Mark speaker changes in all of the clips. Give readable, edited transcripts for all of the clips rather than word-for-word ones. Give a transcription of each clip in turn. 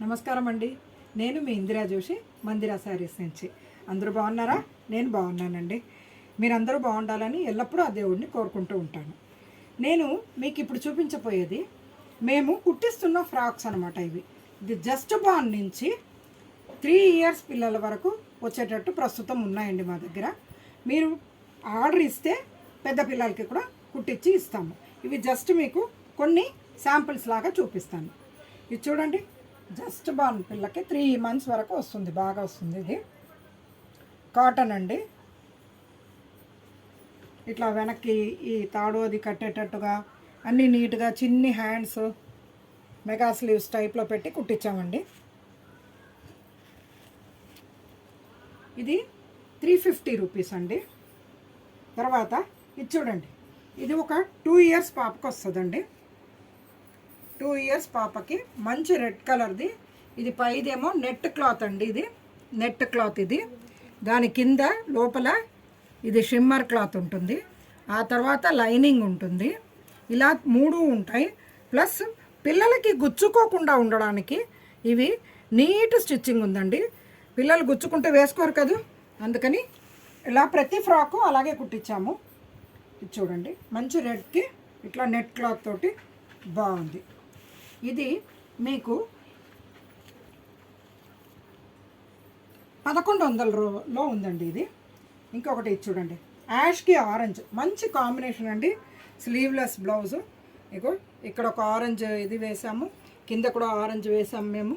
Speaker 1: నమస్కారం అండి. నేను మీ ఇందిరా జోషి, మందిరా శారీస్ నుంచి. అందరూ బాగున్నారా? నేను బాగున్నానండి. మీరందరూ బాగుండాలని ఎల్లప్పుడూ ఆ దేవుడిని కోరుకుంటూ ఉంటాను. నేను మీకు ఇప్పుడు చూపించబోయేది మేము కుట్టిస్తున్న ఫ్రాక్స్ అనమాట. ఇది జస్ట్ బాన్ నుంచి 3 ఇయర్స్ పిల్లల వరకు వచ్చేటట్టు ప్రస్తుతం ఉన్నాయండి మా దగ్గర. మీరు ఆర్డర్ ఇస్తే పెద్ద పిల్లలకి కూడా కుట్టించి ఇస్తాము. ఇవి జస్ట్ మీకు కొన్ని శాంపిల్స్ లాగా చూపిస్తాను. ఇది చూడండి, జస్ట్ బాన్ పిల్లకి 3 మంత్స్ వరకు వస్తుంది, బాగా వస్తుంది. ఇది కాటన్ అండి. ఇట్లా వెనక్కి ఈ తాడు అది కట్టేటట్టుగా అన్నీ నీట్గా చిన్ని హ్యాండ్స్ మెగా స్లీవ్స్ టైప్లో పెట్టి కుట్టించామండి. ఇది 350 రూపీస్ అండి. తర్వాత ఇది చూడండి, ఇది ఒక 2 ఇయర్స్ పాపకు వస్తుందండి. 2 ఇయర్స్ పాపకి మంచి రెడ్ కలర్ది. ఇది పైదేమో నెట్ క్లాత్ అండి. ఇది నెట్ క్లాత్. ఇది దాని కింద లోపల ఇది షిమ్మర్ క్లాత్ ఉంటుంది. ఆ తర్వాత లైనింగ్ ఉంటుంది. ఇలా 3 ఉంటాయి. ప్లస్ పిల్లలకి గుచ్చుకోకుండా ఉండడానికి ఇవి నీట్ స్టిచ్చింగ్ ఉందండి. పిల్లలు గుచ్చుకుంటే వేసుకోరు కదా, అందుకని ఇలా ప్రతి ఫ్రాకు అలాగే కుట్టించాము. ఇది చూడండి, మంచి రెడ్కి ఇట్లా నెట్ క్లాత్ తోటి బాగుంది. ఇది మీకు 1100లో ఉందండి. ఇది ఇంకొకటి ఇది చూడండి, యాష్కి ఆరెంజ్ మంచి కాంబినేషన్ అండి. Sleeveless blouse. ఇగో ఇక్కడ ఒక ఆరెంజ్ ఇది వేసాము, కింద కూడా ఆరెంజ్ వేసాము మేము.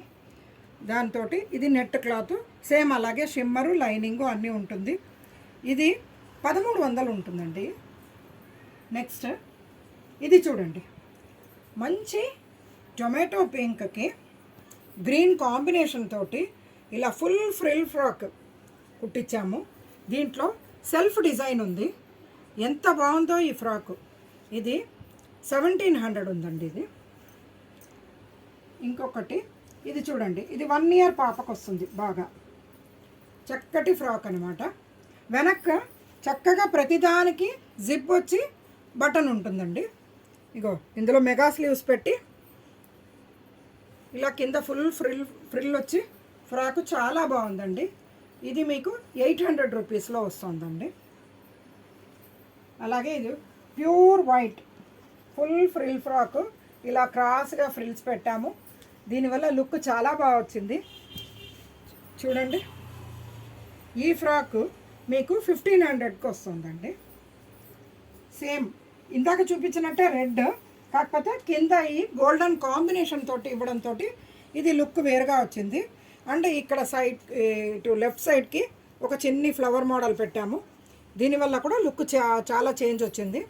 Speaker 1: దాంతో ఇది నెట్ క్లాత్ సేమ్ అలాగే షిమ్మరు లైనింగు అన్నీ ఉంటుంది. ఇది 1300 ఉంటుందండి. నెక్స్ట్ ఇది చూడండి, మంచి టొమాటో పింక్కి గ్రీన్ కాంబినేషన్ తోటి ఇలా ఫుల్ ఫ్రిల్ ఫ్రాక్ కుట్టించాము. దీంట్లో సెల్ఫ్ డిజైన్ ఉంది. ఎంత బాగుందో ఈ ఫ్రాక్. ఇది 1700 ఉందండి. ఇది ఇంకొకటి ఇది చూడండి, ఇది 1 ఇయర్ పాపకు వస్తుంది. బాగా చక్కటి ఫ్రాక్ అనమాట. వెనక్క చక్కగా ప్రతిదానికి జిప్ వచ్చి బటన్ ఉంటుందండి. ఇగో ఇందులో మెగా స్లీవ్స్ పెట్టి ఇలా కింద ఫుల్ ఫ్రిల్ వచ్చి ఫ్రాకు చాలా బాగుందండి. ఇది మీకు 800 రూపీస్లో వస్తుందండి. అలాగే ఇది pure white full frill frock. ఇలా క్రాస్గా ఫ్రిల్స్ పెట్టాము. దీనివల్ల లుక్ చాలా బాగా వచ్చింది. చూడండి, ఈ ఫ్రాకు మీకు 1500కి వస్తుందండి. సేమ్ ఇందాక చూపించినట్టే రెడ్, కాకపోతే కింద ఈ గోల్డెన్ కాంబినేషన్ తోటి ఇవ్వడంతో ఇది లుక్ వేరుగా వచ్చింది. అండ్ ఇక్కడ సైడ్ ఇటు లెఫ్ట్ సైడ్కి ఒక చిన్ని ఫ్లవర్ మోడల్ పెట్టాము. దీనివల్ల కూడా లుక్ చాలా చేంజ్ వచ్చింది.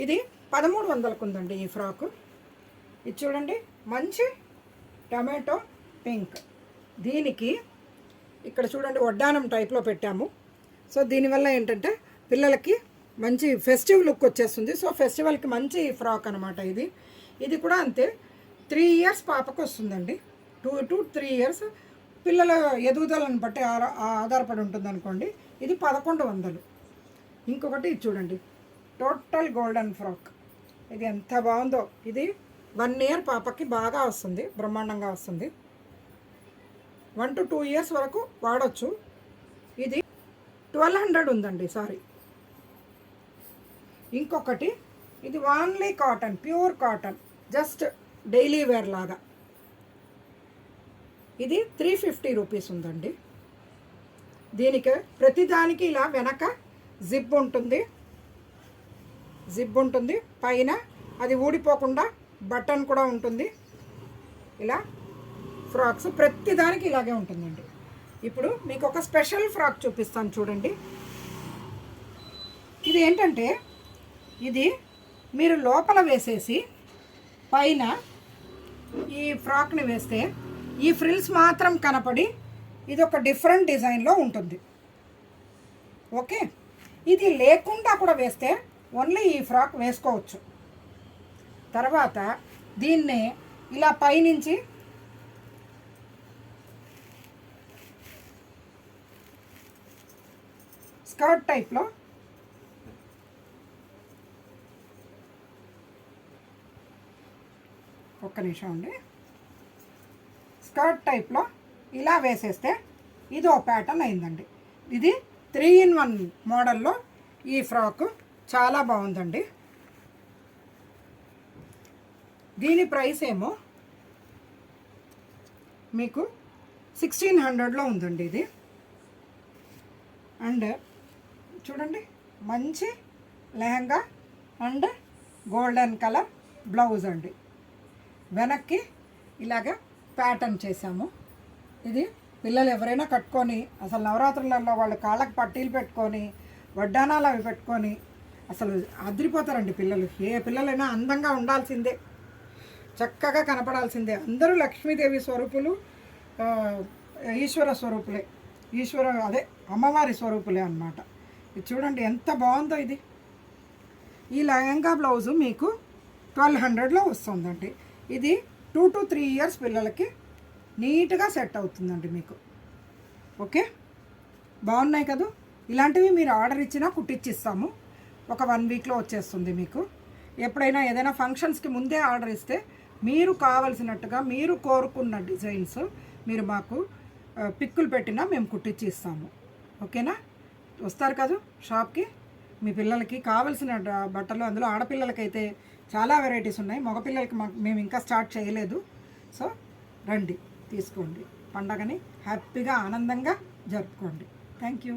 Speaker 1: ఇది 1300కు ఉందండి ఈ ఫ్రాకు. ఇది చూడండి, మంచి టమాటో పింక్. దీనికి ఇక్కడ చూడండి వడ్డానం టైప్లో పెట్టాము. సో దీనివల్ల ఏంటంటే పిల్లలకి మంచి ఫెస్టివ్ లుక్ వచ్చేస్తుంది. సో ఫెస్టివల్కి మంచి ఫ్రాక్ అనమాట ఇది. ఇది కూడా అంతే, 3 ఇయర్స్ పాపకు వస్తుందండి. 2 to 3 ఇయర్స్ పిల్లల ఎదుగుదలను బట్టి ఆధారపడి ఉంటుంది అనుకోండి. ఇది 1100. ఇంకొకటి ఇది చూడండి, టోటల్ గోల్డెన్ ఫ్రాక్. ఇది ఎంత బాగుందో. ఇది 1 ఇయర్ పాపకి బాగా వస్తుంది, బ్రహ్మాండంగా వస్తుంది. 1 to 2 ఇయర్స్ వరకు వాడచ్చు. ఇది 1200 ఉందండి. సారీ. ఇంకొకటి ఇది only cotton, pure cotton, just daily wear లాగా. ఇది 350 రూపీస్ ఉందండి. దీనికి ప్రతిదానికి ఇలా వెనక జిప్ ఉంటుంది, పైన అది ఊడిపోకుండా బటన్ కూడా ఉంటుంది. ఇలా ఫ్రాక్స్ ప్రతిదానికి ఇలాగే ఉంటుందండి. ఇప్పుడు మీకు ఒక స్పెషల్ ఫ్రాక్ చూపిస్తాను చూడండి. ఇది ఏంటంటే, ఇది మీరు లోపల వేసేసి పైన ఈ ఫ్రాక్ని వేస్తే ఈ ఫ్రిల్స్ మాత్రం కనపడి ఇది ఒక డిఫరెంట్ డిజైన్లో ఉంటుంది. ఓకే, ఇది లేకుండా కూడా వేస్తే ఓన్లీ ఈ ఫ్రాక్ వేసుకోవచ్చు. తర్వాత దీన్నే ఇలా పైనుంచి స్కర్ట్ టైప్లో ఒక్క నిమిషం అండి. స్కర్ట్ టైప్లో ఇలా వేసేస్తే ఇది ఓ ప్యాటర్న్ అయిందండి. ఇది 3-in-1 మోడల్లో ఈ ఫ్రాక్ చాలా బాగుందండి. దీని ప్రైస్ ఏమో మీకు 1600లో ఉందండి ఇది. అండ్ చూడండి, మంచి lehenga and golden colour blouse అండి. వెనక్కి ఇలాగ ప్యాటర్న్ చేసాము. ఇది పిల్లలు ఎవరైనా కట్టుకొని అసలు నవరాత్రులలో వాళ్ళు కాళ్ళకి పట్టీలు పెట్టుకొని వడ్డానాలు అవి పెట్టుకొని అసలు అదిరిపోతారండి పిల్లలు. ఏ పిల్లలైనా అందంగా ఉండాల్సిందే, చక్కగా కనపడాల్సిందే. అందరూ లక్ష్మీదేవి స్వరూపులు, ఈశ్వర స్వరూపులే, అదే అమ్మవారి స్వరూపులే అన్నమాట. ఇది చూడండి ఎంత బాగుందో ఇది. ఈ లెహంగా బ్లౌజు మీకు 1200లో వస్తుందండి. ఇది 2 to 3 years పిల్లలకి నీట్గా సెట్ అవుతుందండి మీకు. ఓకే, బాగున్నాయి కదా. ఇలాంటివి మీరు ఆర్డర్ ఇచ్చినా కుట్టిచ్చిస్తాము. ఒక 1 వీక్లో వచ్చేస్తుంది మీకు. ఎప్పుడైనా ఏదైనా ఫంక్షన్స్కి ముందే ఆర్డర్ ఇస్తే మీరు కావలసినట్టుగా మీరు కోరుకున్న డిజైన్స్ మీరు మాకు పిక్కులు పెట్టినా మేము కుట్టించి ఇస్తాము. ఓకేనా, వస్తారు కదా షాప్కి. మీ పిల్లలకి కావలసిన బట్టలు, అందులో ఆడపిల్లలకైతే చాలా వెరైటీస్ ఉన్నాయి. మగపిల్లలకి మేము ఇంకా స్టార్ట్ చేయలేదు. సో రండి, తీసుకోండి, పండగని హ్యాపీగా ఆనందంగా జరుపుకోండి. Thank you.